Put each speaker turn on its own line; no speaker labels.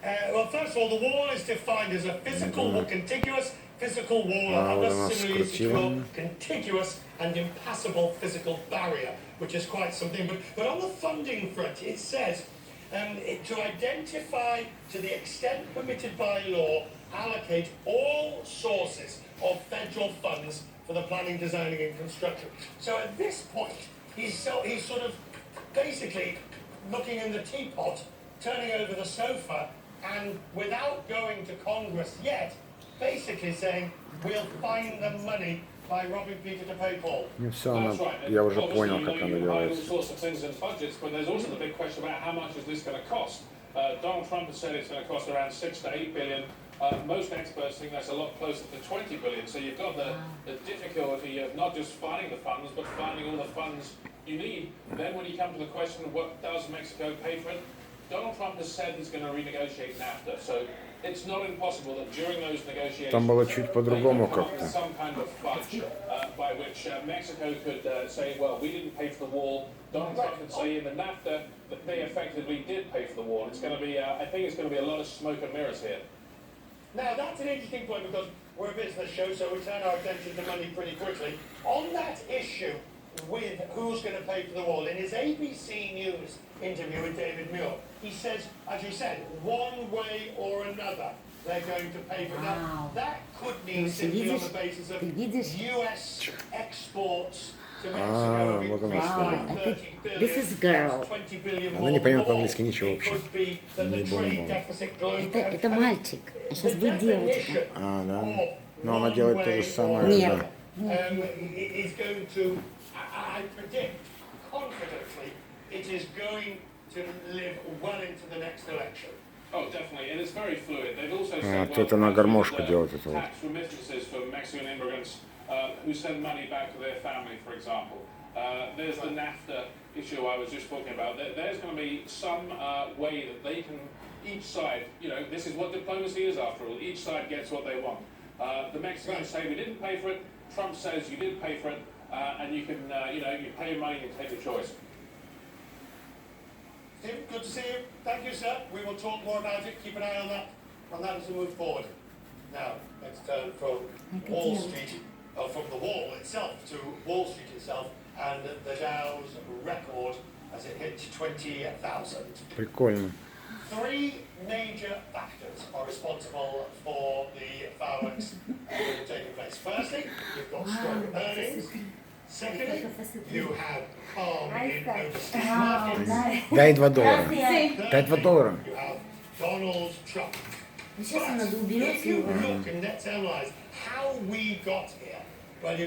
Well, first of all, the wall is defined as a physical or contiguous physical wall or other similarly secure, contiguous and impassable physical barrier, which is quite something. But on the funding front, it says to identify, to the extent permitted by law, allocate all sources of federal funds for the planning, designing and construction. So at this point, he's sort of basically looking in the teapot, turning over the sofa, and without going to Congress yet, basically saying, we'll find the money by robbing Peter to pay Paul.
That's right. Я уже понял, как оно делается.
All sorts of things in budgets, but there's also the big question about how much is this going to cost. Donald Trump has said it's going to cost around 6 to 8 billion. Most experts think that's a lot closer to 20 billion. So you've got the difficulty of not just finding the funds, but finding all the funds you need. Then when you come to the question of what does Mexico pay for it, Donald Trump has said he's going to renegotiate NAFTA. So it's not impossible that during those negotiations,
Там было чуть по-другому как-то.
some kind of fudge by which Mexico could say, well, we didn't pay for the wall. Donald Trump could say in the NAFTA that they effectively did pay for the wall. It's going to be, I think it's going to be a lot of smoke and mirrors here.
Now, that's an interesting point because we're a business show, so we turn our attention to money pretty quickly. On that issue with who's going to pay for the wall, in his ABC News interview with David Muir, he says, as you said, one way or another, they're going to pay for that. That could mean simply on the basis of US exports to Mexico.
Вот оно что.
This is girl.
Она не поймет по-английски ничего вообще. Не было.
Это мальчик. А сейчас будет девочка.
А, да. Но она делает то же самое.
Нет.
Да.
Is going to, I predict confidently, it is going to live well into the next election.
Oh, definitely, and it's very fluid. They've also said,
Тут она гармошку делает это вот.
tax remittances for Mexican immigrants who send money back to their family, for example. There's the NAFTA issue I was just talking about. There's going to be some way that they can, each side, you know, this is what diplomacy is after all. Each side gets what they want. The Mexicans say we didn't pay for it. Trump says you did pay for it, and you can, you know, you pay your money and take a choice.
Steve, good to see you. Thank you, sir. We will talk more about it. Keep an eye on that as we move forward. Now, let's turn from Wall Street, from the wall itself to Wall Street itself, and the Dow's record as it hit 20,000.
Прикольно.
Three major factors are responsible for the fireworks taking place. Firstly, you've got strong earnings. Secondly, you have calm in overseas markets.
Дай $2. Дай $2.
You have Donald Trump.
Сейчас она
But
уберет
if you
его.
look and let's analyze how we got here, well,